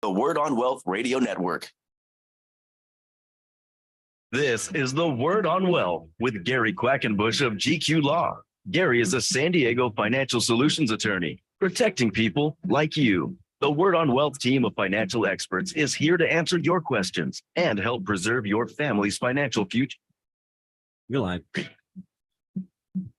the Word on Wealth Radio Network. This is the Word on Wealth with Gary Quackenbush of GQ Law. Gary is a San Diego financial solutions attorney, protecting people like you. The Word on Wealth team of financial experts is here to answer your questions and help preserve your family's financial future. You're live.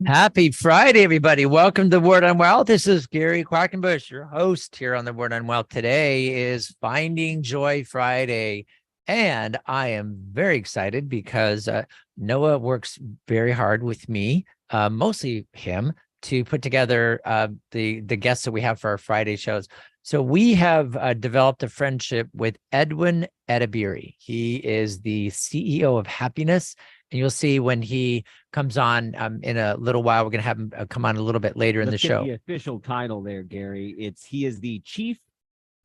Happy Friday, everybody. Welcome to Word on Wealth. This is Gary Quackenbush, your host here on the Word on Wealth. Today is Finding Joy Friday, and I am very excited because Noah works very hard with me, mostly him, to put together the guests that we have for our Friday shows. So we have developed a friendship with Edwin Edebiri. He is the CEO of Happiness. And you'll see when he comes on in a little while, we're going to have him come on a little bit later in the show. The official title there, Gary, he is the Chief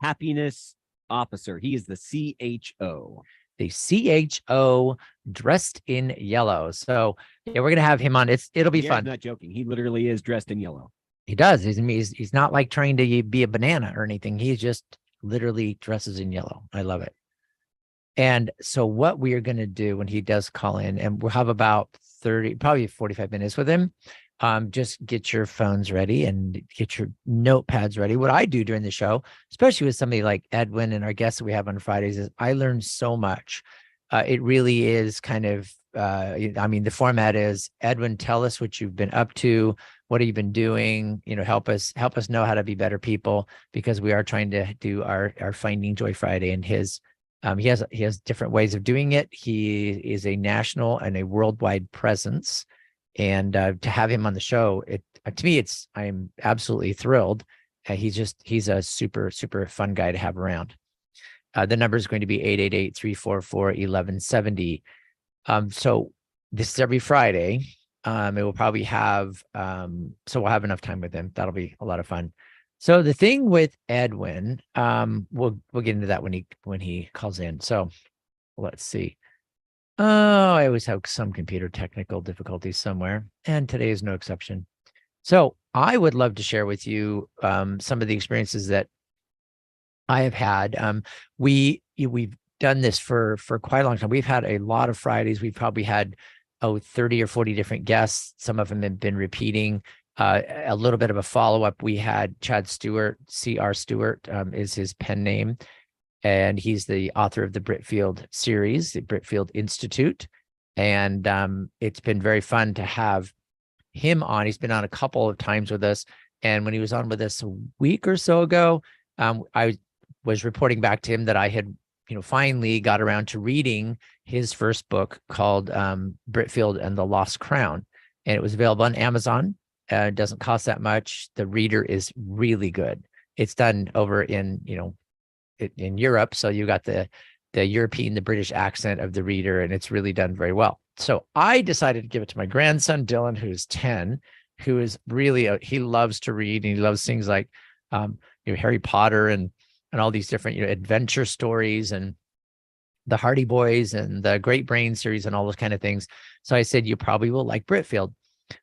Happiness Officer. He is the CHO. The CHO dressed in yellow. So yeah, we're going to have him on. It'll be fun. I'm not joking. He literally is dressed in yellow. He does. He's not like trying to be a banana or anything. He just literally dresses in yellow. I love it. And so what we are going to do when he does call in, and we'll have about 30, probably 45 minutes with him, just get your phones ready and get your notepads ready. What I do during the show, especially with somebody like Edwin and our guests that we have on Fridays, is I learn so much. It really is kind of, the format is, Edwin, tell us what you've been up to. What have you been doing? Help us know how to be better people, because we are trying to do our Finding Joy Friday, and he has different ways of doing it. He is a national and a worldwide presence, and to have him on the show, to me, I am absolutely thrilled. He's a super, super fun guy to have around. The number is going to be 888-344-1170. So this is every Friday. It will probably have, so we'll have enough time with him. That'll be a lot of fun. So the thing with Edwin, we'll get into that when he calls in. So let's see. Oh, I always have some computer technical difficulties somewhere, and today is no exception. So I would love to share with you some of the experiences that I have had. We've done this for quite a long time. We've had a lot of Fridays. We've probably had 30 or 40 different guests. Some of them have been repeating. A little bit of a follow-up. We had Chad Stewart, C.R. Stewart is his pen name, and he's the author of the Britfield series, the Britfield Institute. And it's been very fun to have him on. He's been on a couple of times with us. And when he was on with us a week or so ago, I was reporting back to him that I had, finally got around to reading his first book called Britfield and the Lost Crown. And it was available on Amazon. It doesn't cost that much. The reader is really good. It's done over in Europe. So you got the European, the British accent of the reader, and it's really done very well. So I decided to give it to my grandson, Dylan, who's 10, who is really, he loves to read, and he loves things like, Harry Potter and all these different, adventure stories, and the Hardy Boys and the Great Brain series and all those kind of things. So I said, you probably will like Britfield.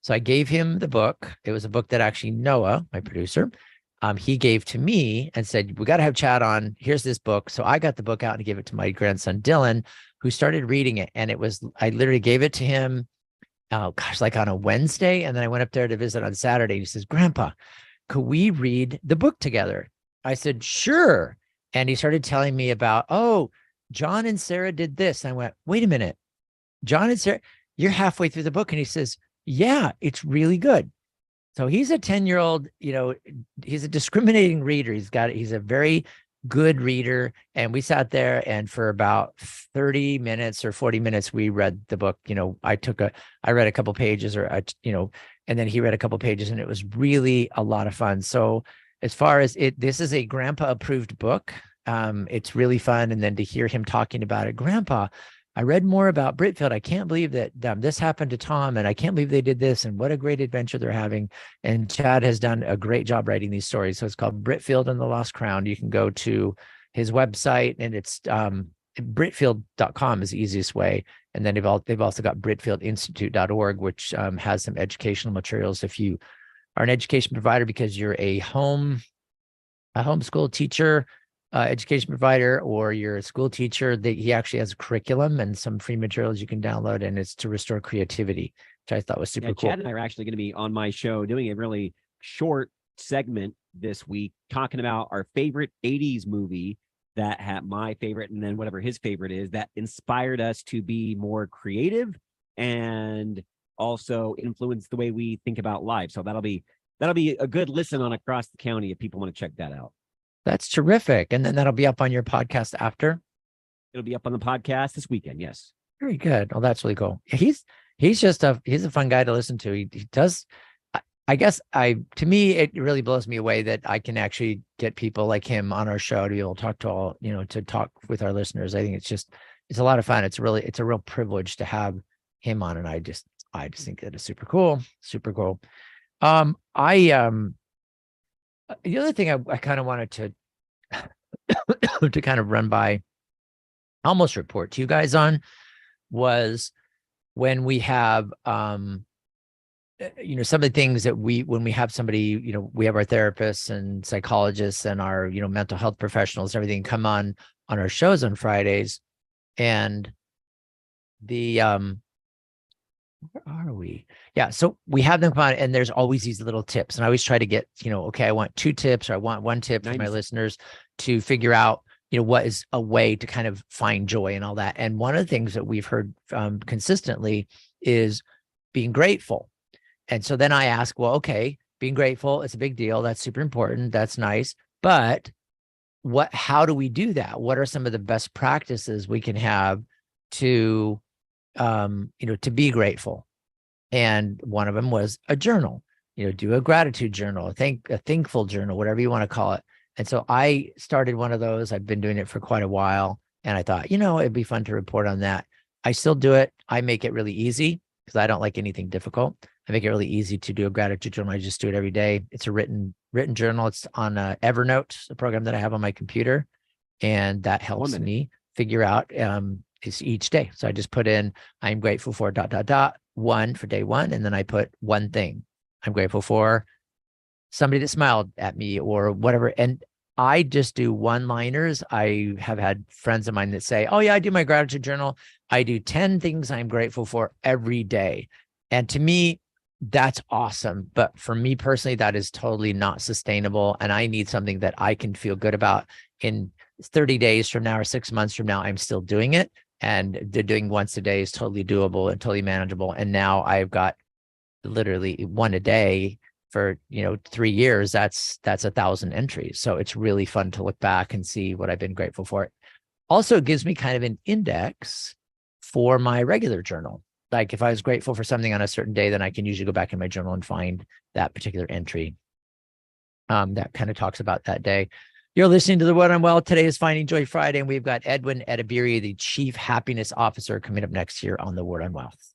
So I gave him the book. It was a book that actually Noah, my producer, he gave to me and said, we got to have Chad on. Here's this book. So I got the book out and gave it to my grandson, Dylan, who started reading it. And I literally gave it to him, like on a Wednesday. And then I went up there to visit on Saturday. He says, Grandpa, could we read the book together? I said, sure. And he started telling me about, John and Sarah did this. And I went, wait a minute, John and Sarah, you're halfway through the book. And he says, yeah, it's really good. So he's a 10-year-old, he's a discriminating reader. He's a very good reader. And we sat there, and for about 30 minutes or 40 minutes, we read the book. I read a couple pages and then he read a couple pages, and it was really a lot of fun. So as far as this is a grandpa approved book. It's really fun. And then to hear him talking about it, Grandpa, I read more about Britfield. I can't believe that this happened to Tom, and I can't believe they did this, and what a great adventure they're having. And Chad has done a great job writing these stories. So it's called Britfield and the Lost Crown. You can go to his website, and it's Britfield.com is the easiest way. And then they've also got BritfieldInstitute.org, which has some educational materials if you are an education provider, because you're a homeschool teacher, education provider or you're a school teacher, he actually has a curriculum and some free materials you can download, and it's to restore creativity, which I thought was super cool. Chad and I are actually going to be on my show doing a really short segment this week talking about our favorite 80s movie that had my favorite and then whatever his favorite is that inspired us to be more creative and also influence the way we think about life. So that'll be a good listen on across the county if people want to check that out. That's terrific. And then that'll be up on your podcast after? It'll be up on the podcast this weekend. Yes. Very good. Oh, that's really cool. He's a fun guy to listen to. He does. I guess to me, it really blows me away that I can actually get people like him on our show to be able to talk to all, to talk with our listeners. I think it's a lot of fun. It's a real privilege to have him on. And I just think that it's super cool. Super cool. The other thing I kind of wanted to kind of run by, almost report to you guys on, was when we have, some of the things that when we have somebody, we have our therapists and psychologists and our, mental health professionals, everything come on our shows on Fridays. And where are we? Yeah. So we have them come on and there's always these little tips. And I always try to get, okay, I want 2 tips or I want 1 tip for my listeners to figure out, what is a way to kind of find joy and all that. And one of the things that we've heard consistently is being grateful. And so then I ask, well, okay, being grateful, it's a big deal. That's super important. That's nice. But how do we do that? What are some of the best practices we can have to, to be grateful? And one of them was a journal, do a gratitude journal, a thankful journal, whatever you want to call it. And so I started one of those. I've been doing it for quite a while. And I thought, it'd be fun to report on that. I still do it. I make it really easy because I don't like anything difficult. I make it really easy to do a gratitude journal. I just do it every day. It's a written journal. It's on Evernote, a program that I have on my computer. And that helps me figure out each day. So I just put in, I'm grateful for ... one for day 1. And then I put one thing. I'm grateful for somebody that smiled at me or whatever. And I just do one-liners. I have had friends of mine that say, oh yeah, I do my gratitude journal. I do 10 things I'm grateful for every day. And to me, that's awesome. But for me personally, that is totally not sustainable. And I need something that I can feel good about. In 30 days from now or 6 months from now, I'm still doing it. And they're doing once a day is totally doable and totally manageable. And now I've got literally 1 a day for, 3 years. That's 1,000 entries. So it's really fun to look back and see what I've been grateful for. Also, it gives me kind of an index for my regular journal. Like if I was grateful for something on a certain day, then I can usually go back in my journal and find that particular entry that kind of talks about that day. You're listening to The Word on Well. Today is Finding Joy Friday, and we've got Edwin Edebiri, the Chief Happiness Officer, coming up next here on The Word on Wealth.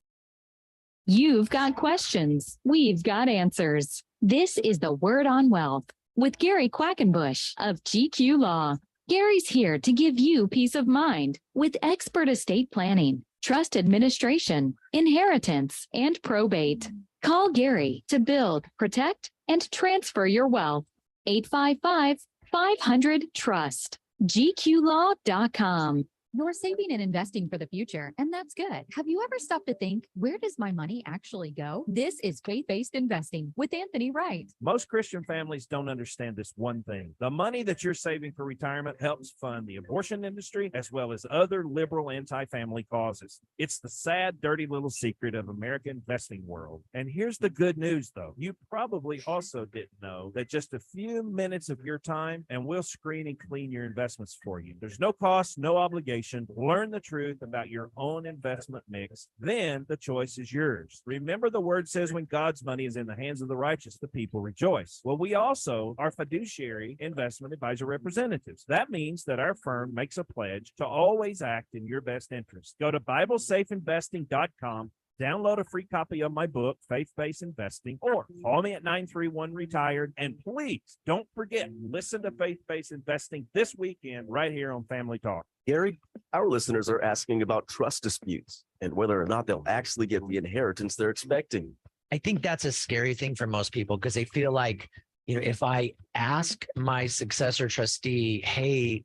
You've got questions. We've got answers. This is The Word on Wealth with Gary Quackenbush of GQ Law. Gary's here to give you peace of mind with expert estate planning, trust administration, inheritance, and probate. Call Gary to build, protect, and transfer your wealth. 855-500-TRUST. GQlaw.com. You're saving and investing for the future, and that's good. Have you ever stopped to think, where does my money actually go? This is faith-based investing with Anthony Wright. Most Christian families don't understand this one thing. The money that you're saving for retirement helps fund the abortion industry as well as other liberal anti-family causes. It's the sad, dirty little secret of American investing world. And here's the good news, though. You probably also didn't know that just a few minutes of your time and we'll screen and clean your investments for you. There's no cost, no obligation. Learn the truth about your own investment mix. Then the choice is yours. Remember, the word says when God's money is in the hands of the righteous, the people rejoice. Well, we also are fiduciary investment advisor representatives. That means that our firm makes a pledge to always act in your best interest. Go to BibleSafeInvesting.com. Download a free copy of my book, Faith-Based Investing, or call me at 931-RETIRED. And please don't forget, listen to Faith-Based Investing this weekend right here on Family Talk. Gary, our listeners are asking about trust disputes and whether or not they'll actually get the inheritance they're expecting. I think that's a scary thing for most people because they feel like if I ask my successor trustee, hey,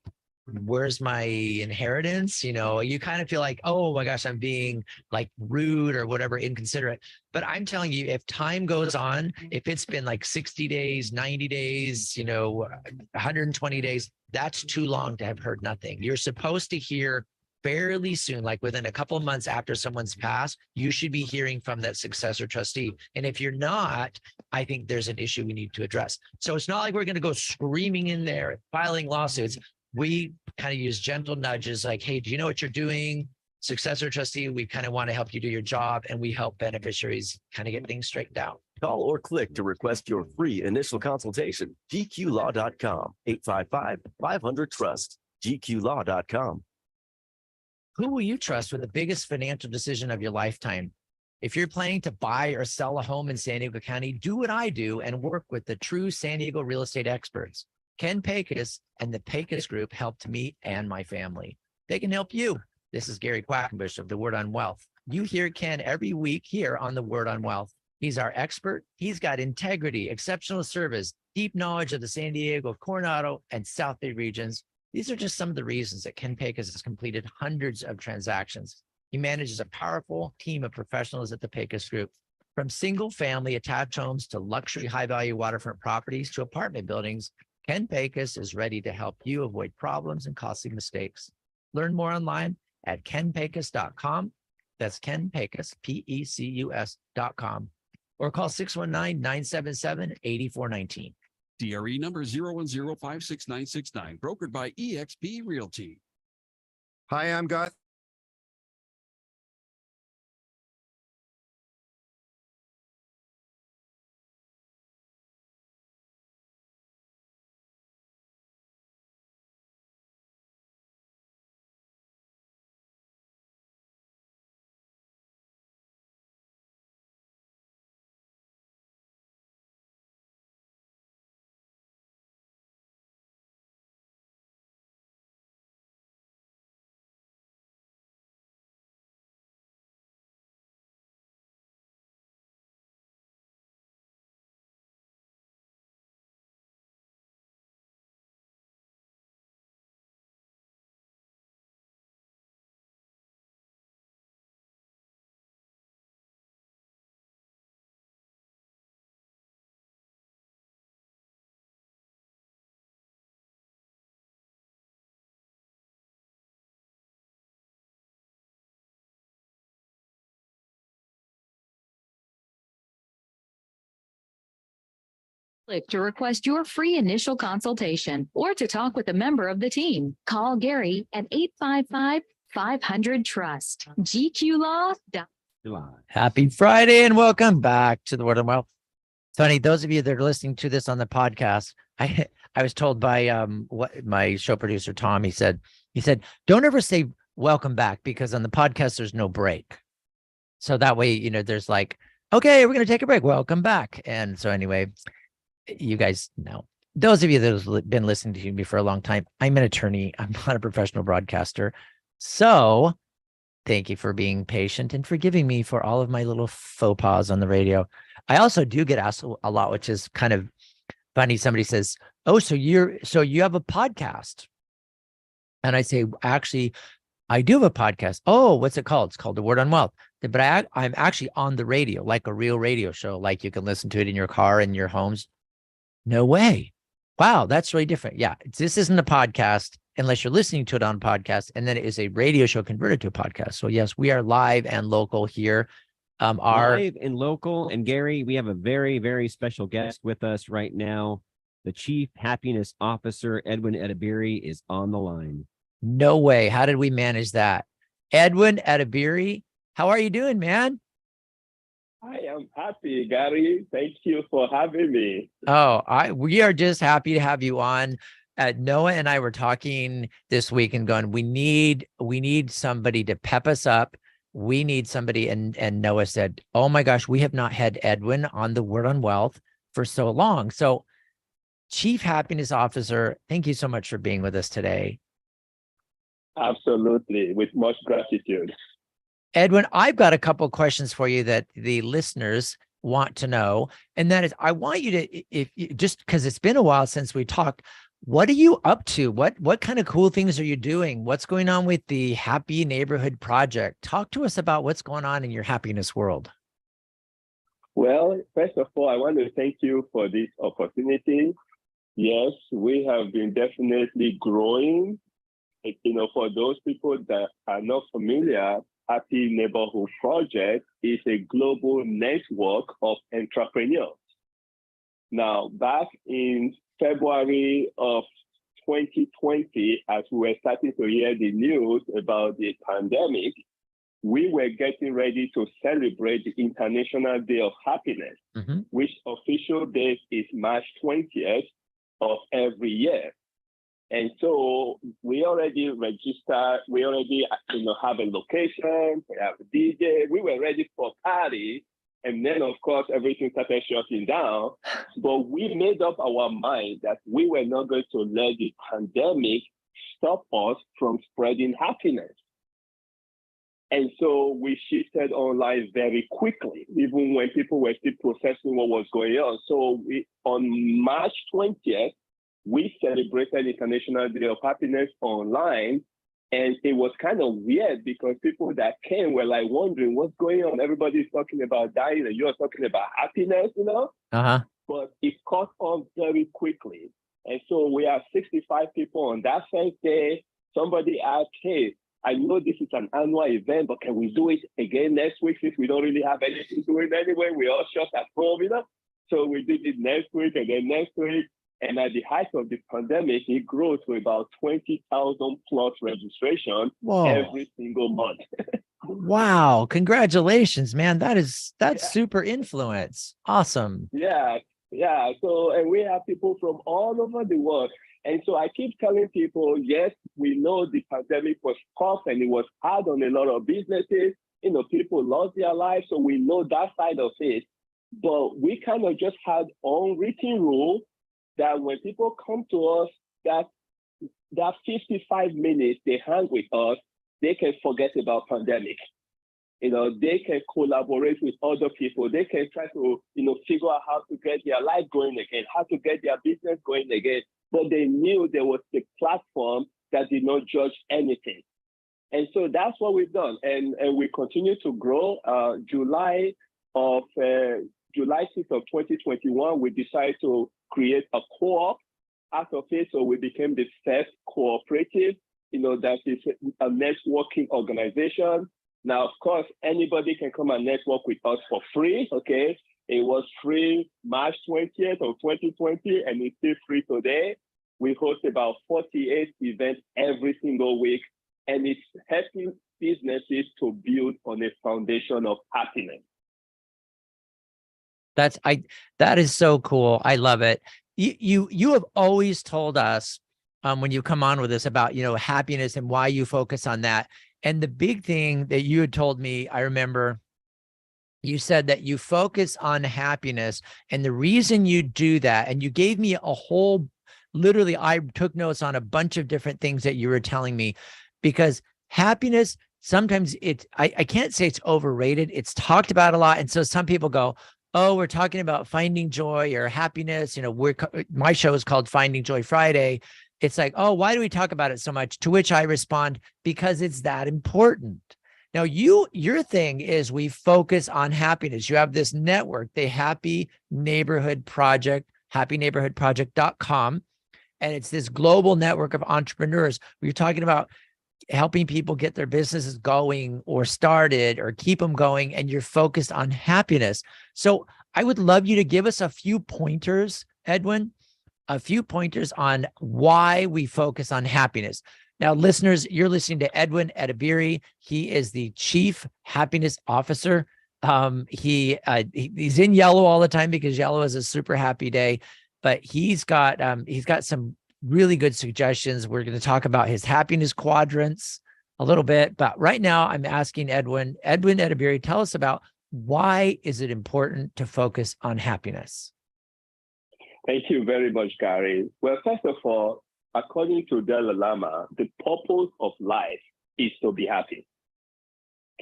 where's my inheritance? You kind of feel like, oh my gosh, I'm being like rude or whatever, inconsiderate. But I'm telling you, if time goes on, if it's been like 60 days, 90 days, 120 days, that's too long to have heard nothing. You're supposed to hear fairly soon, like within a couple of months after someone's passed, you should be hearing from that successor trustee. And if you're not, I think there's an issue we need to address. So it's not like we're going to go screaming in there, filing lawsuits. We kind of use gentle nudges like, hey, do you know what you're doing? Successor trustee, we kind of want to help you do your job, and we help beneficiaries kind of get things straightened out. Call or click to request your free initial consultation. GQlaw.com, 855-500-TRUST, GQlaw.com. Who will you trust with the biggest financial decision of your lifetime? If you're planning to buy or sell a home in San Diego County, do what I do and work with the true San Diego real estate experts. Ken Pecos and the Pecos Group helped me and my family. They can help you. This is Gary Quackenbush of The Word on Wealth. You hear Ken every week here on The Word on Wealth. He's our expert. He's got integrity, exceptional service, deep knowledge of the San Diego, Coronado, and South Bay regions. These are just some of the reasons that Ken Pecos has completed hundreds of transactions. He manages a powerful team of professionals at the Pecos Group. From single-family attached homes to luxury high-value waterfront properties to apartment buildings, Ken Pecos is ready to help you avoid problems and costly mistakes. Learn more online at kenpecos.com. That's Ken Pecos, Pecus.com. Or call 619-977-8419. DRE number 010566969, brokered by eXp Realty. Hi, I'm Gus. Click to request your free initial consultation or to talk with a member of the team. Call Gary at 855-500-TRUST. GQlaw. Happy Friday and welcome back to The Word on Wealth. Tony, those of you that are listening to this on the podcast, I was told by what my show producer, Tom, he said, don't ever say welcome back because on the podcast, there's no break. So that way, there's like, okay, we're going to take a break. Welcome back. And so anyway, you guys know, those of you that have been listening to me for a long time, I'm an attorney. I'm not a professional broadcaster. So thank you for being patient and forgiving me for all of my little faux pas on the radio. I also do get asked a lot, which is kind of funny. Somebody says, oh, so you have a podcast. And I say, actually, I do have a podcast. Oh, what's it called? It's called The Word on Wealth. But I'm actually on the radio, like a real radio show, like you can listen to it in your car, in your homes. No way. Wow, that's really different. Yeah, this isn't a podcast unless you're listening to it on podcast, and then it is a radio show converted to a podcast. So yes, we are live and local here. Live and local. And Gary, we have a very, very special guest with us right now. The Chief Happiness Officer, Edwin Edebiri, is on the line. No way. How did we manage that? Edwin Edebiri, how are you doing, man? I am happy, Gary. Thank you for having me. Oh, we are just happy to have you on. Noah and I were talking this week and going, we need somebody to pep us up. We need somebody. And Noah said, oh my gosh, we have not had Edwin on The Word on Wealth for so long. So Chief Happiness Officer, thank you so much for being with us today. Absolutely. With much gratitude. Edwin, I've got a couple of questions for you that the listeners want to know. And that is, I want you to, if just because it's been a while since we talked, what are you up to? What kind of cool things are you doing? What's going on with the Happy Neighborhood Project? Talk to us about what's going on in your happiness world. Well, first of all, I want to thank you for this opportunity. Yes, we have been definitely growing. For those people that are not familiar, Happy Neighborhood Project is a global network of entrepreneurs. Now, back in February of 2020, as we were starting to hear the news about the pandemic, we were getting ready to celebrate the International Day of Happiness, which official date is March 20th of every year. And so we already registered, we already have a location, we have a DJ, we were ready for a party. And then, of course, everything started shutting down. But we made up our mind that we were not going to let the pandemic stop us from spreading happiness. And so we shifted online very quickly, even when people were still processing what was going on. So on March 20th, we celebrated International Day of Happiness online. And it was kind of weird because people that came were like wondering what's going on. Everybody's talking about dying and you're talking about happiness, But it caught on very quickly. And so we have 65 people on that first day. Somebody asked, hey, I know this is an annual event, but can we do it again next week since we don't really have anything to do it anyway? We're all shut at home, So we did it next week and then next week. And at the height of the pandemic, it grew to about 20,000 plus registration every single month. Wow. Congratulations, man. That's super influence. Awesome. Yeah. So, and we have people from all over the world. And so I keep telling people, yes, we know the pandemic was tough and it was hard on a lot of businesses. People lost their lives. So we know that side of it. But we kind of just had unwritten rule that when people come to us, that 55 minutes they hang with us, they can forget about pandemic. They can collaborate with other people. They can try to, figure out how to get their life going again, how to get their business going again. But they knew there was a platform that did not judge anything. And so that's what we've done. And we continue to grow. July 6th of 2021, we decided to create a co-op out of it. So we became the first cooperative, that is a networking organization. Now, of course, anybody can come and network with us for free, okay? It was free March 20th of 2020, and it's still free today. We host about 48 events every single week, and it's helping businesses to build on a foundation of happiness. That is so cool. I love it. You have always told us when you come on with us about, happiness and why you focus on that. And the big thing that you had told me, I remember you said that you focus on happiness. And the reason you do that, and you gave me a whole, literally, I took notes on a bunch of different things that you were telling me, because happiness, sometimes I can't say it's overrated. It's talked about a lot. And so some people go, oh, we're talking about finding joy or happiness. My show is called Finding Joy Friday. It's like, oh, why do we talk about it so much? To which I respond, because it's that important. Now, your thing is we focus on happiness. You have this network, the Happy Neighborhood Project, happyneighborhoodproject.com. And it's this global network of entrepreneurs. We're talking about helping people get their businesses going or started or keep them going, and you're focused on happiness. So I would love you to give us a few pointers, Edwin, a few pointers on why we focus on happiness. Now, listeners, you're listening to Edwin Edebiri. He is the Chief Happiness Officer. He's in yellow all the time because yellow is a super happy day, but he's got some really good suggestions. We're going to talk about his happiness quadrants a little bit, but right now I'm asking Edwin Edebiri, tell us about why is it important to focus on happiness? Thank you very much, Gary. Well, first of all, according to Dalai Lama, the purpose of life is to be happy.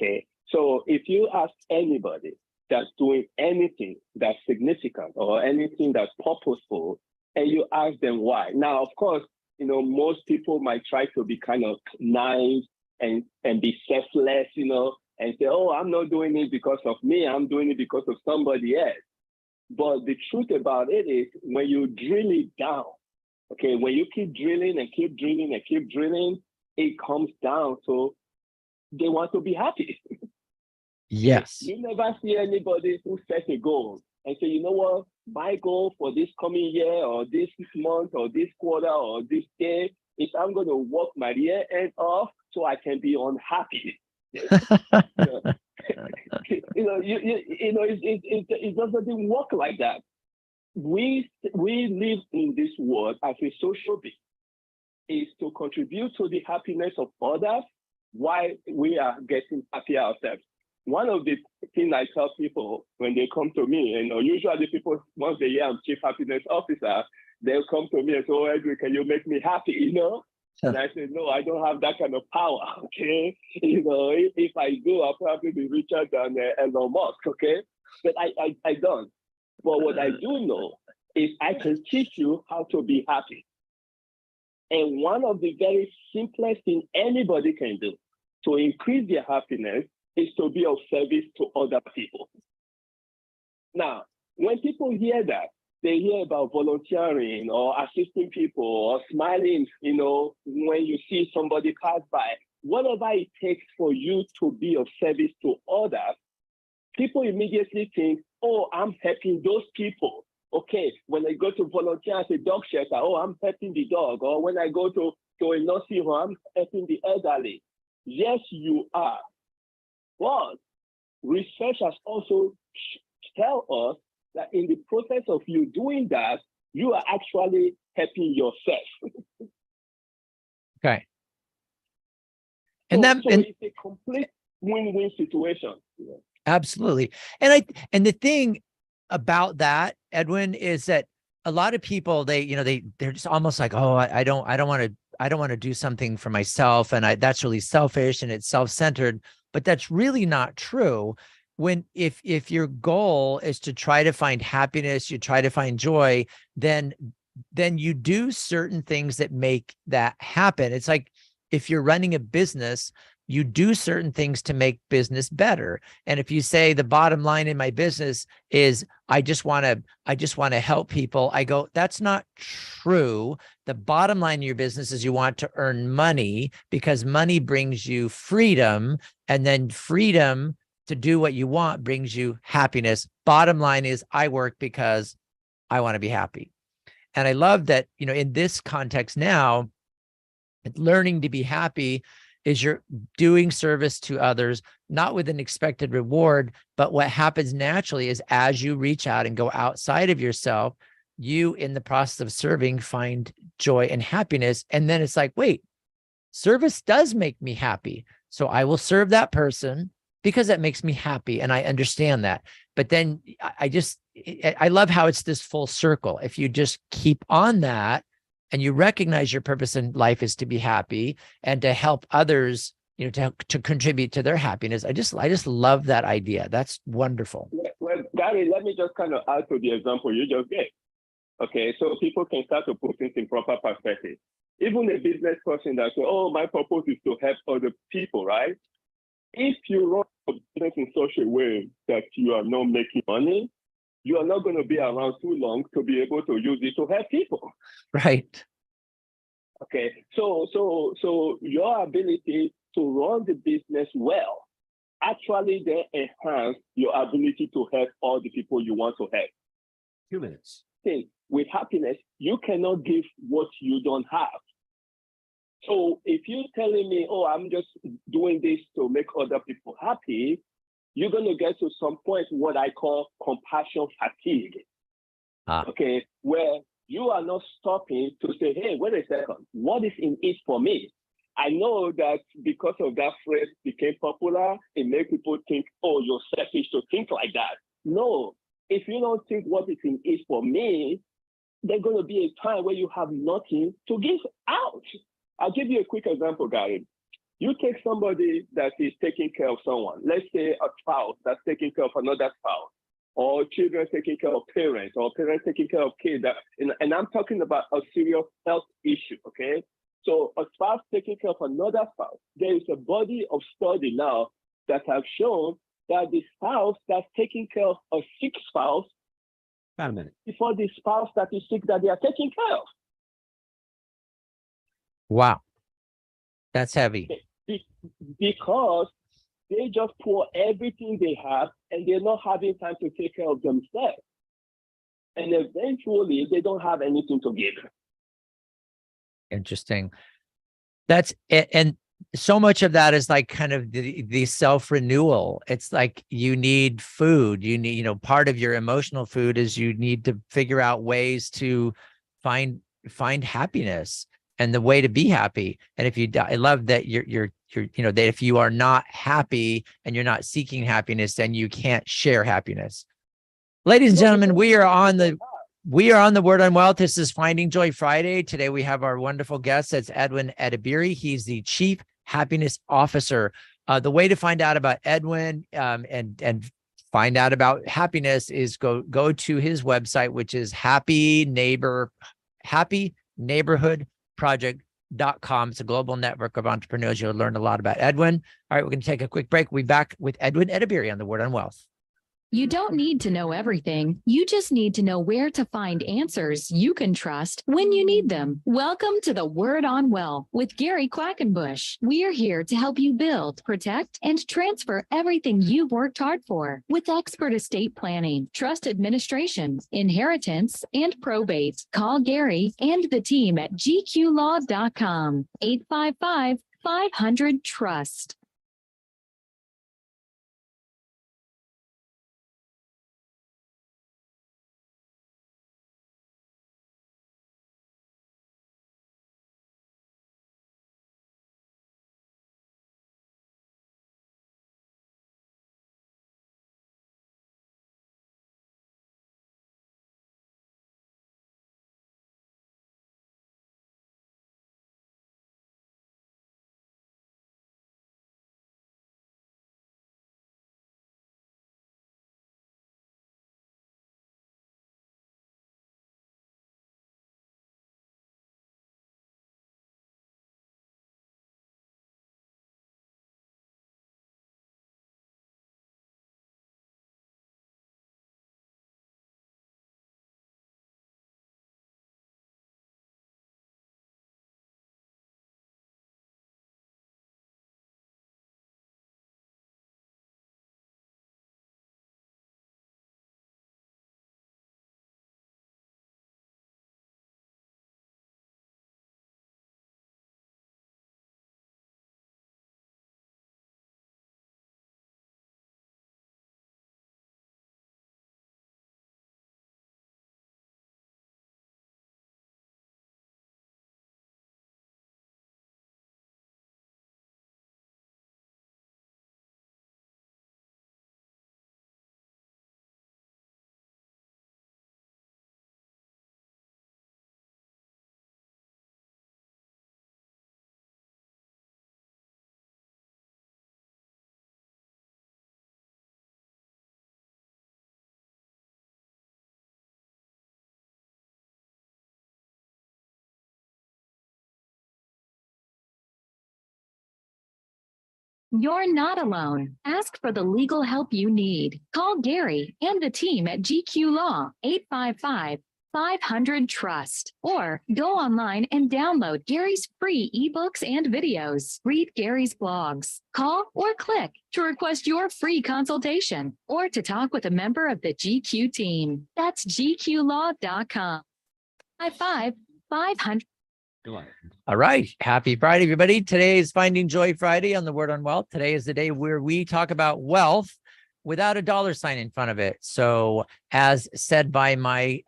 Okay. So if you ask anybody that's doing anything that's significant or anything that's purposeful, and you ask them why. Now, of course, most people might try to be kind of nice and be selfless, and say, oh, I'm not doing it because of me, I'm doing it because of somebody else. But the truth about it is, when you drill it down, okay, when you keep drilling and keep drilling and keep drilling, it comes down to they want to be happy. Yes. You never see anybody who sets a goal and say, you know what, my goal for this coming year or this month or this quarter or this day is I'm going to work my year end off so I can be unhappy. It doesn't work like that. We live in this world as a social being, is to contribute to the happiness of others while we are getting happy ourselves. One of the things I tell people when they come to me, usually people, once they hear I'm Chief Happiness Officer, they'll come to me and say, oh, Edwin, can you make me happy, And I say, no, I don't have that kind of power, okay? If I do, I'll probably be richer than Elon Musk, okay? But I don't. But what I do know is I can teach you how to be happy. And one of the very simplest things anybody can do to increase their happiness is to be of service to other people. Now, when people hear that, they hear about volunteering or assisting people or smiling, when you see somebody pass by, whatever it takes for you to be of service to others, people immediately think, oh, I'm helping those people. Okay, when I go to volunteer at a dog shelter, oh, I'm helping the dog. Or when I go to a nursing home, I'm helping the elderly. Yes, you are. But research has also tell us that in the process of you doing that, you are actually helping yourself. Okay. And it's a complete win-win situation. Absolutely. And the thing about that, Edwin, is that a lot of people, they're just almost like, oh, I don't want to do something for myself, and that's really selfish and it's self-centered. But that's really not true. If your goal is to try to find happiness, you try to find joy, then you do certain things that make that happen. It's like if you're running a business, you do certain things to make business better. And if you say the bottom line in my business is I just want to help people, I go, that's not true. The bottom line in your business is you want to earn money, because money brings you freedom, and then freedom to do what you want brings you happiness. Bottom line is I work because I want to be happy. And I love that, in this context now, learning to be happy is you're doing service to others, not with an expected reward, but what happens naturally is as you reach out and go outside of yourself, you, in the process of serving, find joy and happiness. And then it's like, wait, service does make me happy. So I will serve that person because that makes me happy. And I understand that. But then I love how it's this full circle. If you just keep on that, and you recognize your purpose in life is to be happy and to help others, to contribute to their happiness. I just love that idea. That's wonderful. Well, Gary, let me just kind of add to the example you just gave. Okay, so people can start to put things in proper perspective. Even a business person that says, oh, my purpose is to help other people, right? If you run a business in such a way that you are not making money, you are not going to be around too long to be able to use it to help people. Right. Okay. So your ability to run the business well actually then enhance your ability to help all the people you want to help. 2 minutes. See, with happiness, you cannot give what you don't have. So if you're telling me, oh, I'm just doing this to make other people happy, you're going to get to some point what I call compassion fatigue. Okay, where you are not stopping to say, hey, wait a second, what is in it for me? I know that because of that phrase became popular, it made people think, oh, you're selfish to think like that. No, if you don't think what is in it for me, there's going to be a time where you have nothing to give out. I'll give you a quick example, Gary. You take somebody that is taking care of someone, let's say a spouse that's taking care of another spouse, or children taking care of parents, or parents taking care of kids. And I'm talking about a serious health issue, okay? So a spouse taking care of another spouse, there is a body of study now that have shown that the spouse that's taking care of a sick spouse About a minute. before the spouse that is sick that they are taking care of. Wow. That's heavy. Because they just pour everything they have and they're not having time to take care of themselves. And eventually they don't have anything to give. Interesting. That's it. And so much of that is like kind of the self-renewal. It's like you need food. You need, part of your emotional food is you need to figure out ways to find happiness and the way to be happy. And if I love that you're that if you are not happy and you're not seeking happiness, then you can't share happiness. Ladies and gentlemen, we are on the Word on Wealth. This is Finding Joy Friday. Today we have our wonderful guest. That's Edwin Edebiri. He's the Chief Happiness Officer. The way to find out about Edwin and find out about happiness is go to his website, which is happyneighborhoodproject.com. It's a global network of entrepreneurs. You'll learn a lot about Edwin. All right, we're going to take a quick break. We'll be back with Edwin Edebiri on the Word on Wealth. You don't need to know everything. You just need to know where to find answers you can trust when you need them. Welcome to the Word on Wealth with Gary Quackenbush. We're here to help you build, protect, and transfer everything you've worked hard for with expert estate planning, trust administration, inheritance, and probate. Call Gary and the team at gqlaw.com. 855-500-TRUST. You're not alone. Ask for the legal help you need. Call Gary and the team at GQ Law, 855-500-TRUST, or go online and download Gary's free ebooks and videos. Read Gary's blogs. Call or click to request your free consultation or to talk with a member of the GQ team. That's gqlaw.com. 55500. All right. Happy Friday, everybody. Today is Finding Joy Friday on the Word on Wealth. Today is the day where we talk about wealth without a dollar sign in front of it. So as said by my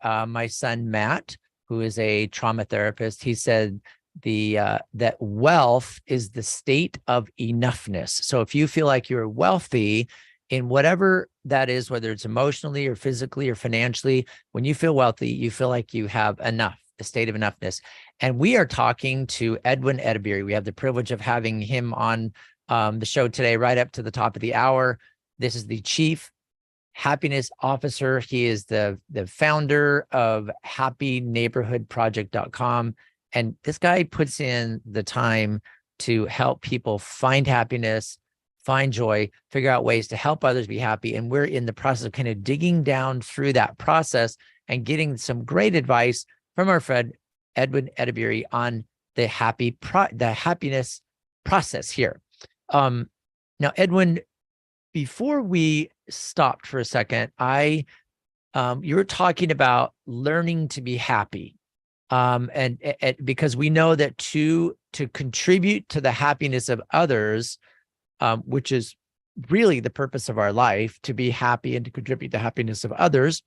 son, Matt, who is a trauma therapist, he said that wealth is the state of enoughness. So if you feel like you're wealthy in whatever that is, whether it's emotionally or physically or financially, when you feel wealthy, you feel like you have enough, the state of enoughness. And we are talking to Edwin Edebiri. We have the privilege of having him on the show today, right up to the top of the hour. This is the Chief Happiness Officer. He is the founder of happyneighborhoodproject.com. And this guy puts in the time to help people find happiness, find joy, figure out ways to help others be happy. And we're in the process of kind of digging down through that process and getting some great advice from our friend Edwin Edebiri on the happiness process here. Now, Edwin, before we stopped for a second, you were talking about learning to be happy. And because we know that to contribute to the happiness of others, which is really the purpose of our life, to be happy and to contribute to the happiness of others,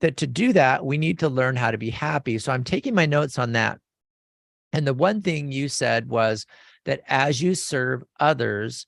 that to do that, we need to learn how to be happy. So I'm taking my notes on that. And the one thing you said was that as you serve others,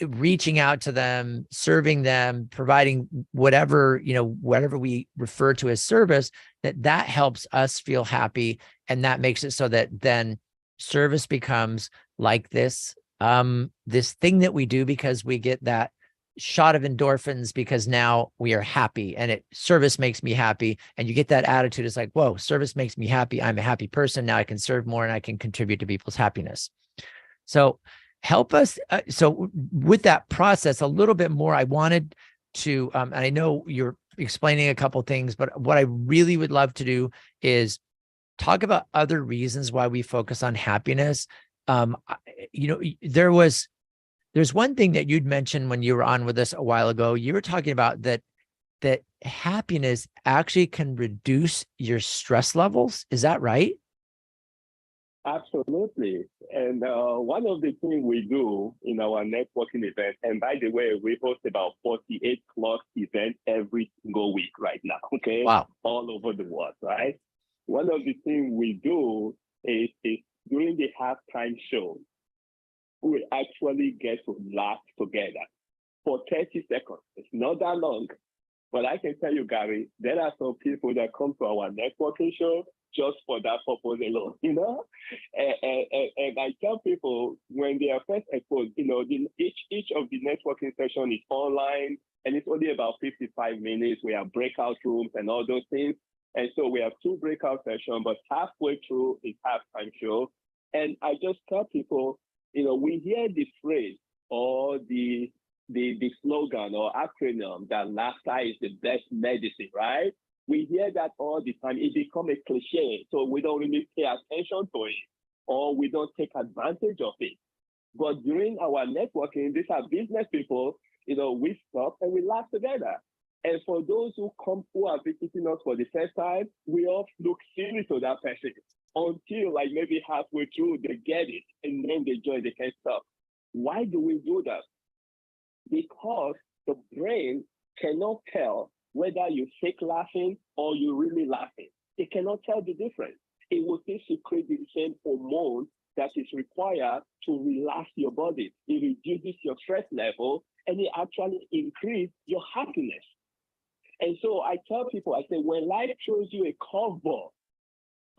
reaching out to them, serving them, providing whatever we refer to as service, that helps us feel happy. And that makes it so that then service becomes like this thing that we do because we get that shot of endorphins because now we are happy, and service makes me happy. And you get that attitude. It's like, whoa, service makes me happy. I'm a happy person. Now I can serve more and I can contribute to people's happiness. So help us. So with that process a little bit more, I wanted to, and I know you're explaining a couple things, but what I really would love to do is talk about other reasons why we focus on happiness. There's one thing that you'd mentioned when you were on with us a while ago. You were talking about that happiness actually can reduce your stress levels. Is that right? Absolutely. And one of the things we do in our networking event, and by the way, we host about 48 plus events every single week right now, okay? Wow. All over the world, right? One of the things we do is during the halftime show, we actually get to laugh together for 30 seconds. It's not that long, but I can tell you, Gary, there are some people that come to our networking show just for that purpose alone, And I tell people when they are first exposed, each of the networking session is online and it's only about 55 minutes. We have breakout rooms and all those things. And so we have 2 breakout sessions, but halfway through is halftime show. And I just tell people, we hear the phrase or the slogan or acronym that laughter is the best medicine, right? We hear that all the time. It becomes a cliche, so we don't really pay attention to it or we don't take advantage of it. But during our networking, these are business people, we stop and we laugh together. And for those who are visiting us for the first time, we all look silly to that person until like maybe halfway through they get it and then they join, they can't stop. Why do we do that? Because the brain cannot tell whether you fake laughing or you're really laughing. It cannot tell the difference. It will still secrete the same hormone that is required to relax your body. It reduces your stress level and it actually increases your happiness. And so I tell people, I say, when life throws you a curveball,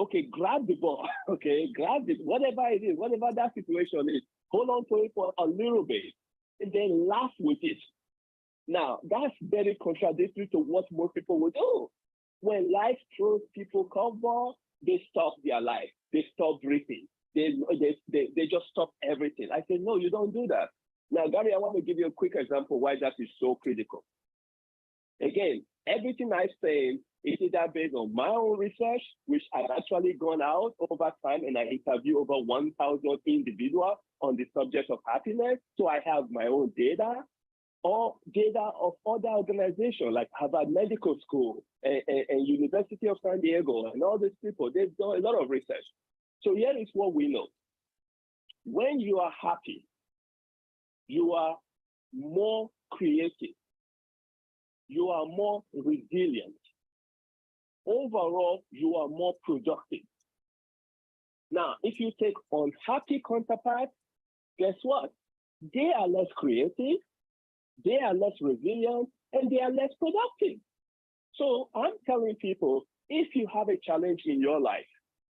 okay, grab the ball, okay, grab it, whatever it is, whatever that situation is, hold on to it for a little bit and then laugh with it. Now, that's very contradictory to what most people would do. When life throws people curveball, they stop their life. They stop breathing. They just stop everything. I say, no, you don't do that. Now, Gary, I want to give you a quick example why that is so critical. Again, everything I say is either based on my own research, which I've actually gone out over time and I interview over 1,000 individuals on the subject of happiness. So I have my own data or data of other organizations like Harvard Medical School and University of San Diego and all these people. They've done a lot of research. So here is what we know. When you are happy, you are more creative. You are more resilient. Overall, you are more productive. Now, if you take unhappy counterparts, guess what? They are less creative, they are less resilient, and they are less productive. So I'm telling people, if you have a challenge in your life,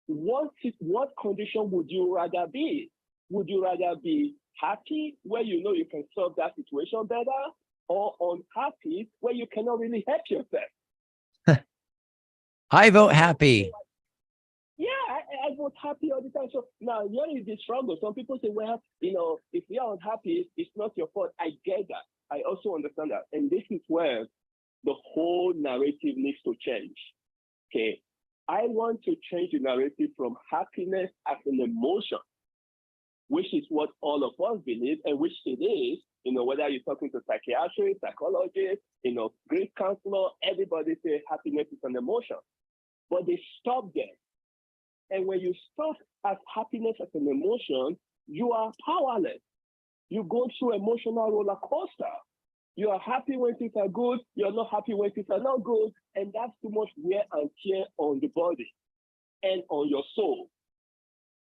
what condition would you rather be? Would you rather be happy where you know you can solve that situation better, or unhappy where you cannot really help yourself? I vote happy. Yeah, I vote happy all the time. So now here is the struggle. Some people say, well, if you're unhappy, it's not your fault. I get that. I also understand that. And this is where the whole narrative needs to change. Okay. I want to change the narrative from happiness as an emotion, which is what all of us believe, and which it is, whether you're talking to psychiatrists, psychologists, grief counselor, everybody says happiness is an emotion. But they stop there. And when you stop as happiness as an emotion, you are powerless. You go through emotional roller coaster. You are happy when things are good. You're not happy when things are not good. And that's too much wear and tear on the body and on your soul.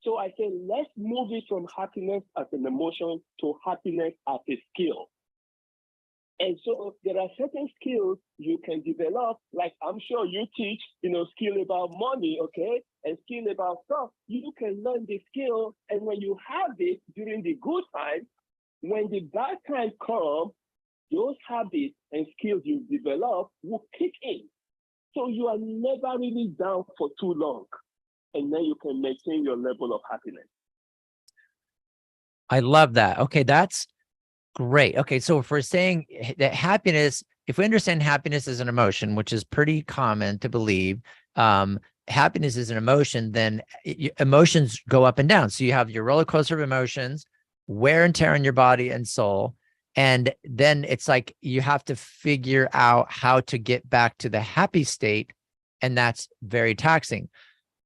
So I say, let's move it from happiness as an emotion to happiness as a skill. And so there are certain skills you can develop, like I'm sure you teach, skill about money, okay, and skill about stuff. You can learn the skill, and when you have it during the good time, when the bad time comes, those habits and skills you develop will kick in. So you are never really down for too long, and then you can maintain your level of happiness. I love that. Okay, that's great. Okay, so if we're saying that happiness, if we understand happiness as an emotion, which is pretty common to believe, happiness is an emotion, then emotions go up and down. So you have your roller coaster of emotions, wear and tear on your body and soul. And then it's like you have to figure out how to get back to the happy state. And that's very taxing.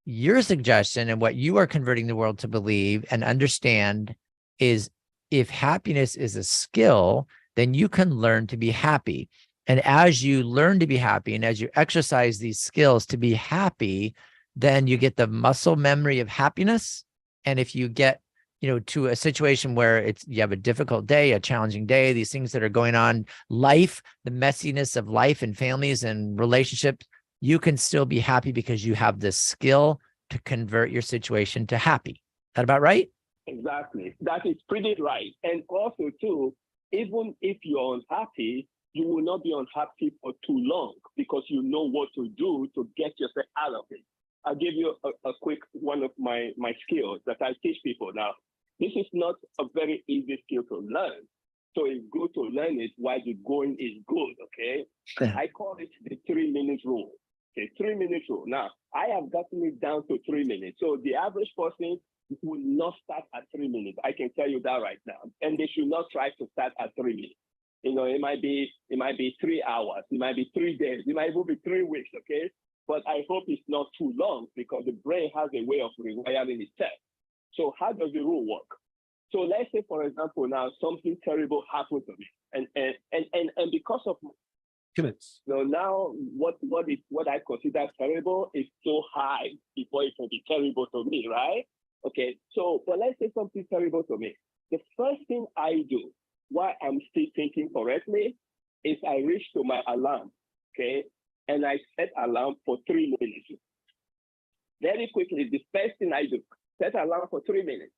Your suggestion and what you are converting the world to believe and understand is, if happiness is a skill, then you can learn to be happy. And as you learn to be happy, and as you exercise these skills to be happy, then you get the muscle memory of happiness. And if you get, to a situation where you have a difficult day, a challenging day, these things that are going on, life, the messiness of life and families and relationships, you can still be happy because you have this skill to convert your situation to happy. Is that about right? Exactly. That is pretty right. And also, too, even if you're unhappy, you will not be unhappy for too long because you know what to do to get yourself out of it. I'll give you a quick one of my skills that I teach people now. This is not a very easy skill to learn. So it's good to learn it while the going is good, okay? I call it the 3-minute rule. Okay, 3-minute rule. Now, I have gotten it down to 3 minutes. So the average person will not start at 3 minutes. I can tell you that right now. And they should not try to start at 3 minutes. It might be 3 hours, it might be 3 days, it might even be 3 weeks, okay? But I hope it's not too long because the brain has a way of rewiring itself. So how does the rule work? So let's say, for example, now something terrible happened to me, and because of 2 minutes. So now what I consider terrible is so high before it can be terrible to me, right? Okay, so but let's say something terrible to me. The first thing I do while I'm still thinking correctly is I reach to my alarm, okay? And I set alarm for 3 minutes. Very quickly, the first thing I do, set alarm for 3 minutes.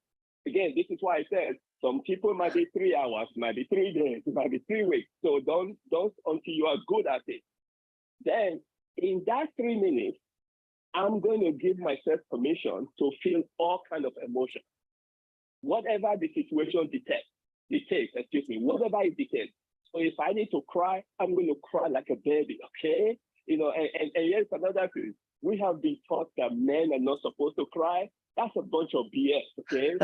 Again, this is why I said some people might be 3 hours, might be 3 days, it might be 3 weeks. So don't until you are good at it. Then in that 3 minutes, I'm going to give myself permission to feel all kind of emotion. Whatever the situation dictates, whatever it dictates. So if I need to cry, I'm going to cry like a baby, okay? And here's another thing. We have been taught that men are not supposed to cry. That's a bunch of BS, okay?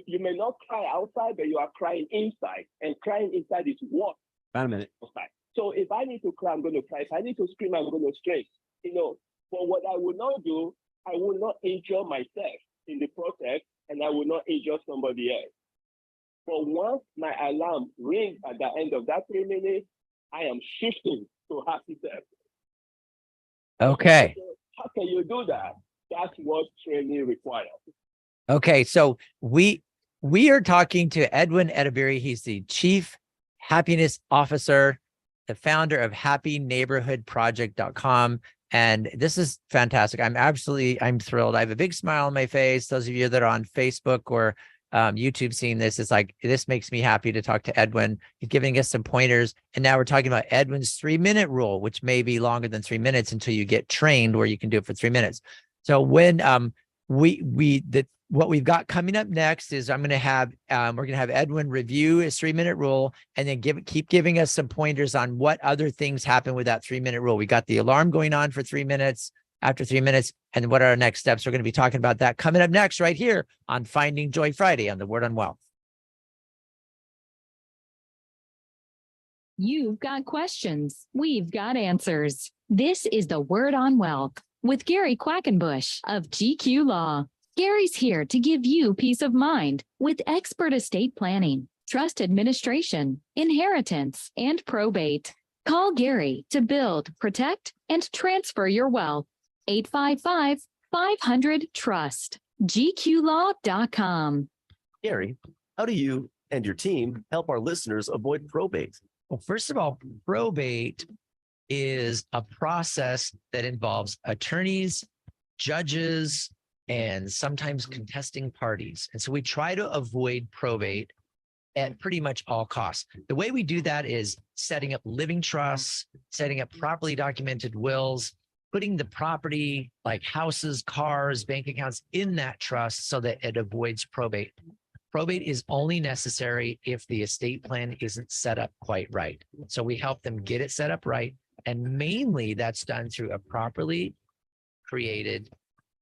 You may not cry outside, but you are crying inside. And crying inside is what? Wait a minute. Outside. So if I need to cry, I'm going to cry. If I need to scream, I'm going to scream. But what I will not do, I will not injure myself in the process, and I will not injure somebody else. But once my alarm rings at the end of that 3 minutes, I am shifting to happy self. Okay. How can you do that? That's what training requires. Okay, so we are talking to Edwin Edebiri. He's the Chief Happiness Officer, the founder of happyneighborhoodproject.com. And this is fantastic. I'm thrilled. I have a big smile on my face. Those of you that are on Facebook or YouTube seeing this, it's like, this makes me happy to talk to Edwin. He's giving us some pointers. And now we're talking about Edwin's 3-minute rule, which may be longer than 3 minutes until you get trained where you can do it for 3 minutes. So when what we've got coming up next is we're going to have Edwin review his 3-minute rule and then keep giving us some pointers on what other things happen with that 3-minute rule. We got the alarm going on for 3 minutes, after 3 minutes, and what are our next steps? We're going to be talking about that coming up next right here on Finding Joy Friday on the Word on Wealth. You've got questions. We've got answers. This is the Word on Wealth with Gary Quackenbush of GQ Law. Gary's here to give you peace of mind with expert estate planning, trust administration, inheritance, and probate. Call Gary to build, protect, and transfer your wealth. 855-500-TRUST. GQlaw.com. Gary, how do you and your team help our listeners avoid probate? Well, first of all, probate is a process that involves attorneys, judges, and sometimes contesting parties. And so we try to avoid probate at pretty much all costs. The way we do that is setting up living trusts, setting up properly documented wills, putting the property like houses, cars, bank accounts in that trust so that it avoids probate. Probate is only necessary if the estate plan isn't set up quite right. So we help them get it set up right. And mainly that's done through a properly created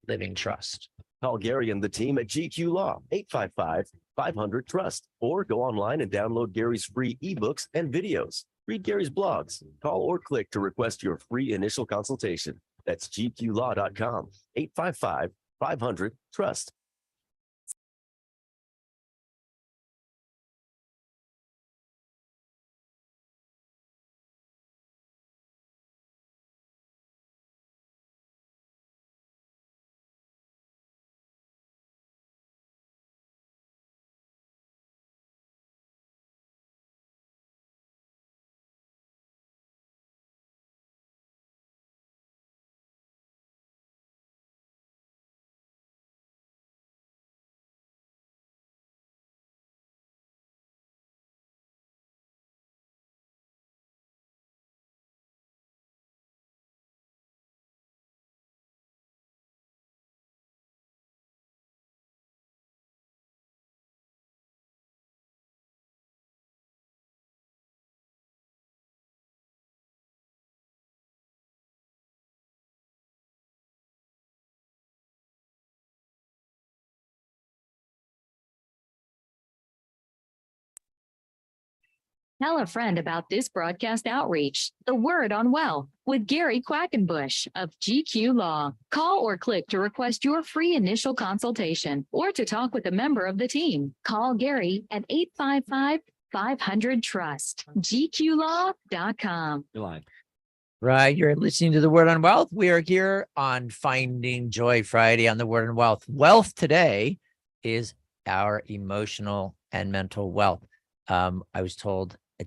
living trust. Call Gary and the team at GQ Law, 855-500-TRUST, or go online and download Gary's free ebooks and videos. Read Gary's blogs. Call or click to request your free initial consultation. That's gqlaw.com, 855-500-TRUST. Tell a friend about this broadcast outreach, The Word on Wealth, with Gary Quackenbush of GQ Law. Call or click to request your free initial consultation or to talk with a member of the team. Call Gary at 855-500-TRUST. GQlaw.com. You're live. Right. You're listening to the Word on Wealth. We are here on Finding Joy Friday on the Word on Wealth. Wealth today is our emotional and mental wealth. I was told a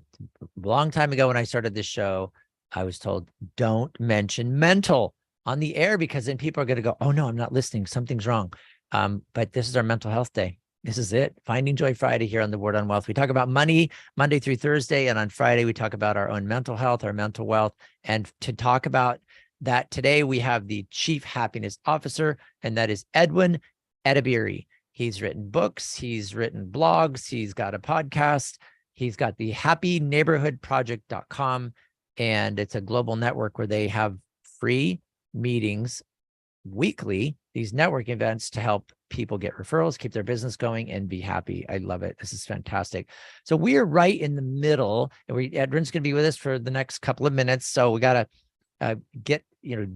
long time ago when I started this show, I was told, don't mention mental on the air because then people are going to go, oh no, I'm not listening. Something's wrong. But this is our mental health day. This is it. Finding Joy Friday here on the Word on Wealth. We talk about money Monday through Thursday. And on Friday, we talk about our own mental health, our mental wealth. And to talk about that today, we have the Chief Happiness Officer, and that is Edwin Edebiri. He's written books. He's written blogs. He's got a podcast. He's got the happyneighborhoodproject.com. And it's a global network where they have free meetings weekly, these network events to help people get referrals, keep their business going, and be happy. I love it. This is fantastic. So we are right in the middle, and Edwin's going to be with us for the next couple of minutes. So we got to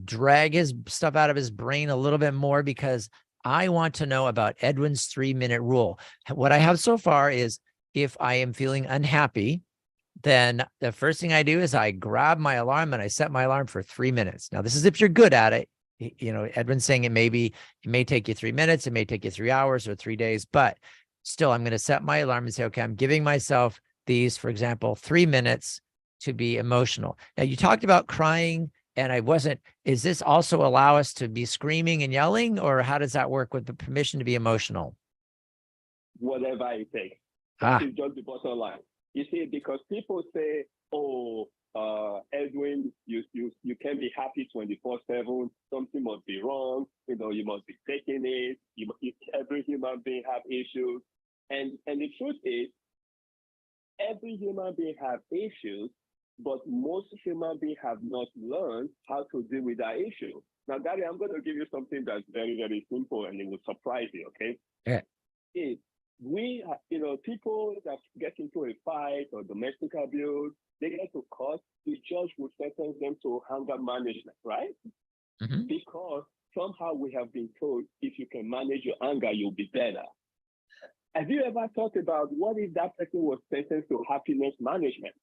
drag his stuff out of his brain a little bit more because I want to know about Edwin's 3-minute rule. What I have so far is if I am feeling unhappy, then the first thing I do is I grab my alarm and I set my alarm for 3 minutes. Now, this is if you're good at it. You know, Edwin's saying it may take you 3 minutes, it may take you 3 hours or 3 days, but still I'm going to set my alarm and say, okay, I'm giving myself these, for example, 3 minutes to be emotional. Now, you talked about crying and I wasn't, is this also allow us to be screaming and yelling, or how does that work with the permission to be emotional? Whatever it takes. That is just the bottom line. You see, because people say, oh, Edwin, you can't be happy 24/7. Something must be wrong. You must be taking it. Every human being have issues. And the truth is, every human being have issues, but most human beings have not learned how to deal with that issue. Now, Gary, I'm going to give you something that's very, very simple, and it will surprise you, okay? Yeah. People that get into a fight or domestic abuse, they get to court, the judge will sentence them to anger management, right? Mm-hmm. Because somehow we have been told if you can manage your anger, you'll be better. Have you ever thought about what if that person was sentenced to happiness management?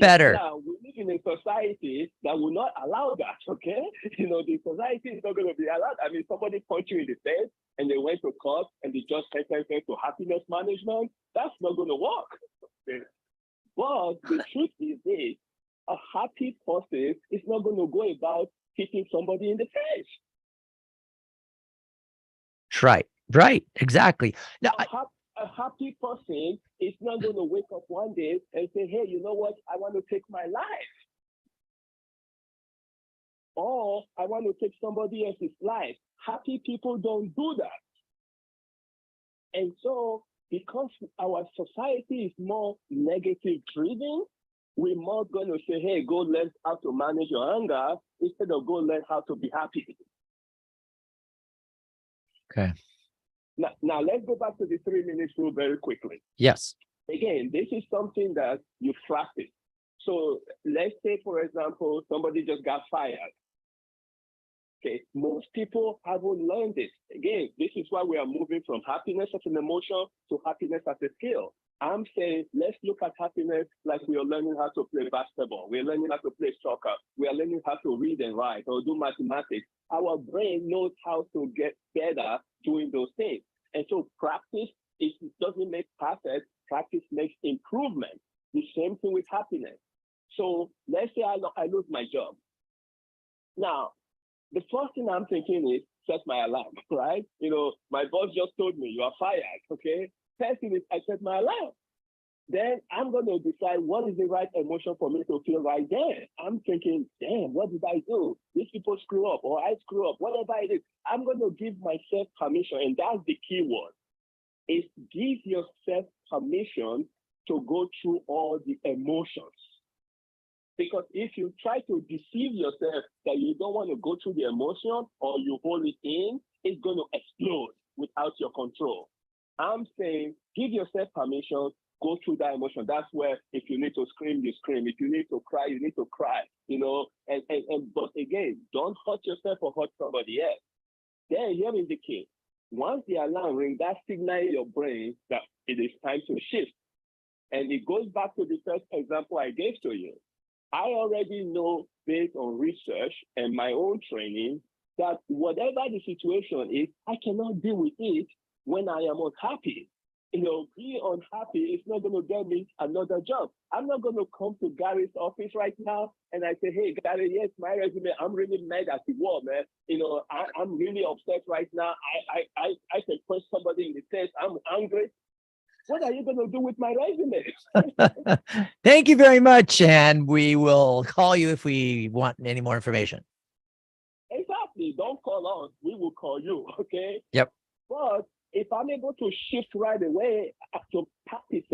Better. Now, we live in a society that will not allow that, okay? The society is not going to be allowed. I mean, somebody punched you in the face and they went to court and they just sentenced them to happiness management. That's not going to work. Okay? But the truth is this, a happy person is not going to go about hitting somebody in the face. Right, exactly. Now, a happy person is not going to wake up one day and say, hey, you know what? I want to take my life. Or I want to take somebody else's life. Happy people don't do that. And so, because our society is more negative driven, we're more going to say, hey, go learn how to manage your anger instead of go learn how to be happy. Okay. Now let's go back to the 3-minute rule very quickly. Yes. Again, this is something that you practice. So let's say, for example, somebody just got fired. Okay, most people haven't learned this. Again, this is why we are moving from happiness as an emotion to happiness as a skill. I'm saying, let's look at happiness like we are learning how to play basketball. We're learning how to play soccer. We are learning how to read and write or do mathematics. Our brain knows how to get better doing those things. And so practice, it doesn't make perfect. Practice makes improvement. The same thing with happiness. So let's say I lose my job. Now, the first thing I'm thinking is set my alarm, right? My boss just told me you are fired, okay? First thing is I set my alarm. Then I'm going to decide what is the right emotion for me to feel right there. I'm thinking, damn, what did I do? These people screw up or I screw up, whatever it is. I'm going to give myself permission, and that's the key word, is give yourself permission to go through all the emotions. Because if you try to deceive yourself that you don't want to go through the emotion or you hold it in, it's going to explode without your control. I'm saying give yourself permission, go through that emotion. That's where if you need to scream, you scream. If you need to cry, you need to cry, but again, don't hurt yourself or hurt somebody else. Then here is the key. Once the alarm rings, that signals in your brain that it is time to shift. And it goes back to the first example I gave to you. I already know based on research and my own training that whatever the situation is, I cannot deal with it when I am unhappy. Being unhappy is not going to get me another job. I'm not going to come to Gary's office right now and I say, hey, Gary, yes, my resume, I'm really mad at the wall, man. I'm really upset right now. I can punch somebody in the face. I'm angry. What are you going to do with my resume? Thank you very much. And we will call you if we want any more information. Exactly. Don't call us. We will call you. Okay. Yep. But if I'm able to shift right away to practice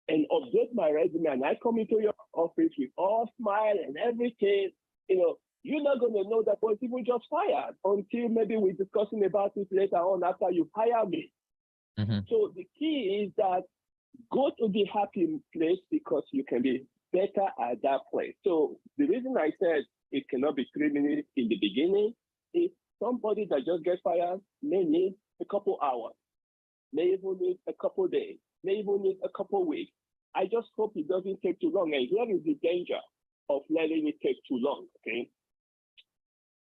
and update my resume and I come into your office with all smile and everything, you're not going to know that was people just fired until maybe we're discussing about it later on after you hire me. Mm-hmm. So the key is that go to the happy place because you can be better at that place. So the reason I said it cannot be 3 minutes in the beginning is somebody that just gets fired may need a couple hours, may even need a couple days, may even need a couple weeks. I just hope it doesn't take too long. And here is the danger of letting it take too long, okay?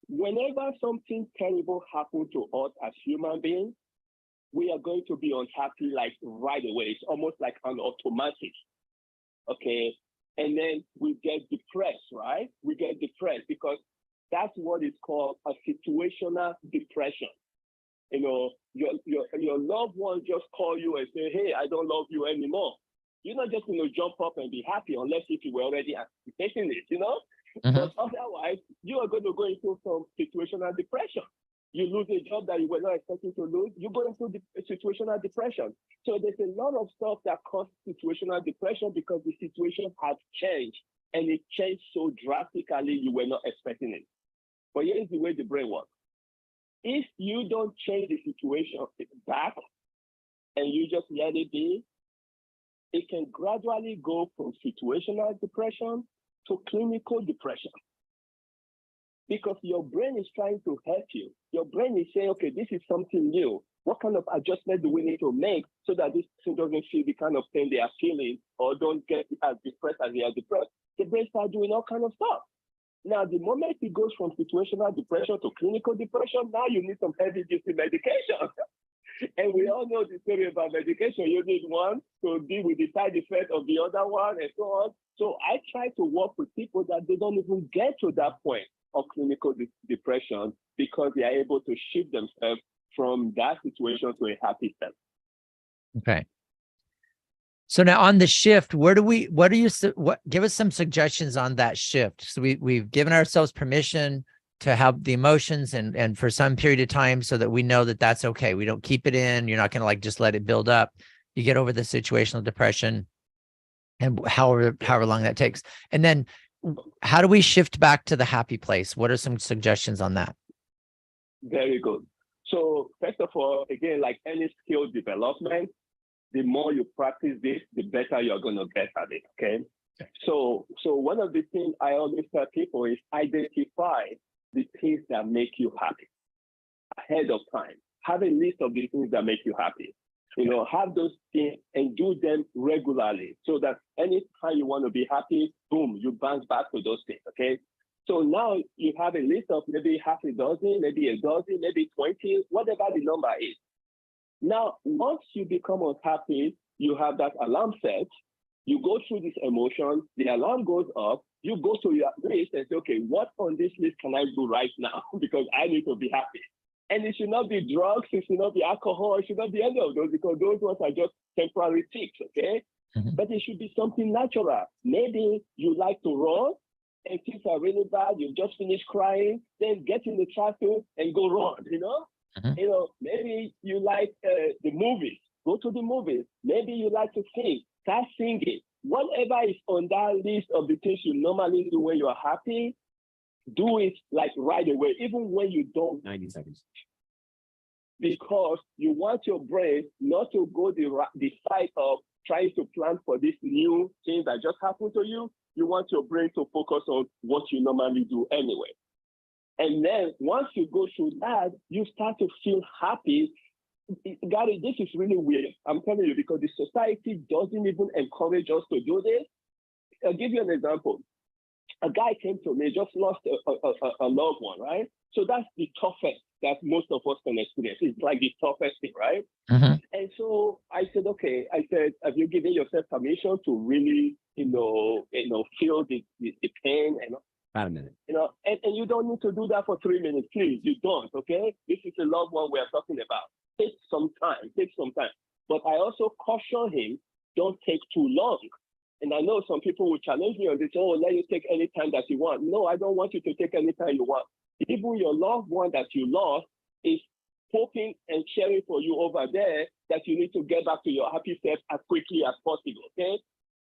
Whenever something terrible happens to us as human beings, we are going to be unhappy like right away. It's almost like an automatic, okay? And then we get depressed, right? We get depressed because that's what is called a situational depression. You know, your loved one just call you and say, hey, I don't love you anymore. You're not just going to jump up and be happy unless if you were already anticipating it, you know? But otherwise, you are going to go into some situational depression. You lose a job that you were not expecting to lose, you go into situational depression. So there's a lot of stuff that causes situational depression because the situation has changed, and it changed so drastically you were not expecting it. But here's the way the brain works. If you don't change the situation back and you just let it be, it can gradually go from situational depression to clinical depression. Because your brain is trying to help you. Your brain is saying, okay, this is something new. What kind of adjustment do we need to make so that this person doesn't feel the kind of pain they are feeling or don't get as depressed as they are depressed? The brain starts doing all kinds of stuff. Now, the moment it goes from situational depression to clinical depression, now you need some heavy-duty medication. And we all know the story about medication. You need one to deal with the side effect of the other one and so on. So I try to work with people that they don't even get to that point of clinical depression because they are able to shift themselves from that situation to a happy state. Okay. So now on the shift, give us some suggestions on that shift. So we've given ourselves permission to have the emotions and for some period of time so that we know that that's okay. We don't keep it in. You're not going to like just let it build up. You get over the situational depression and however long that takes. And then how do we shift back to the happy place? What are some suggestions on that? Very good. So first of all, again, like any skill development, the more you practice this, the better you're going to get at it, okay? So one of the things I always tell people is identify the things that make you happy ahead of time. Have a list of the things that make you happy. You know, have those things and do them regularly so that anytime you want to be happy, boom, you bounce back to those things, okay? So now you have a list of maybe half a dozen, maybe a dozen, maybe 20, whatever the number is. Now, once you become unhappy, you have that alarm set, you go through this emotion, the alarm goes up, you go to your list and say, okay, what on this list can I do right now? Because I need to be happy. And it should not be drugs, it should not be alcohol, it should not be any of those because those ones are just temporary fix, okay? But it should be something natural. Maybe you like to run and things are really bad, you just finished crying, then get in the traffic and go run, you know? You know, maybe you like the movies, go to the movies. Maybe you like to sing, start singing. Whatever is on that list of the things you normally do when you are happy, do it like right away, even when you don't. 90 seconds. Because you want your brain not to go the side of trying to plan for this new thing that just happened to you. You want your brain to focus on what you normally do anyway. And then once you go through that, you start to feel happy. Gary, this is really weird. I'm telling you, because the society doesn't even encourage us to do this. I'll give you an example. A guy came to me, just lost a loved one, right? So that's the toughest that most of us can experience. It's like the toughest thing, right? And so I said, okay, have you given yourself permission to really, feel the pain and about a minute. You know, and you don't need to do that for 3 minutes, please. You don't, okay? This is a loved one we're talking about. Take some time. But I also caution him, don't take too long. And I know some people will challenge me on this, let you take any time that you want. No, I don't want you to take any time you want. Even your loved one that you lost is hoping and cheering for you over there that you need to get back to your happy self as quickly as possible, okay?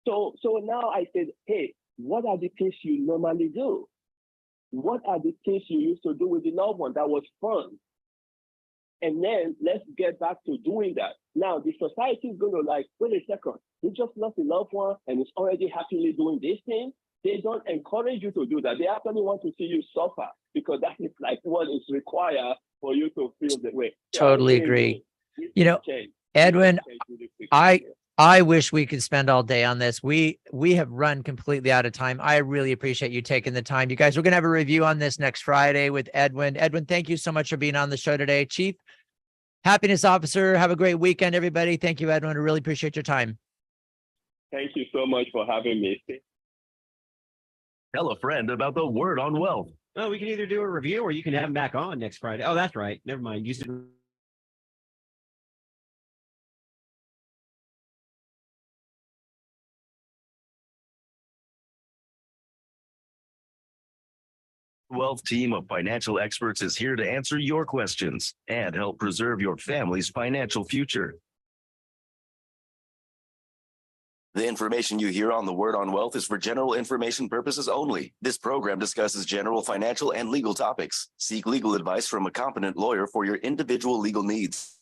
So now I said, hey, what are the things you normally do? What are the things you used to do with the loved one that was fun? And then let's get back to doing that. Now, the society is going to wait a second, you just lost a loved one and is already happily doing this thing. They don't encourage you to do that. They actually want to see you suffer because that is like what is required for you to feel the way. Totally agree. You know, Edwin, I wish we could spend all day on this. We have run completely out of time. I really appreciate you taking the time. You guys, we're going to have a review on this next Friday with Edwin. Edwin, thank you so much for being on the show today. Chief Happiness Officer, have a great weekend, everybody. Thank you, Edwin. I really appreciate your time. Thank you so much for having me. Tell a friend about the Word on Wealth. Well, we can either do a review or you can have him back on next Friday. Oh, that's right. Never mind. You said Wealth team of financial experts is here to answer your questions and help preserve your family's financial future. The information you hear on the Word on Wealth is for general information purposes only. This program discusses general financial and legal topics. Seek legal advice from a competent lawyer for your individual legal needs.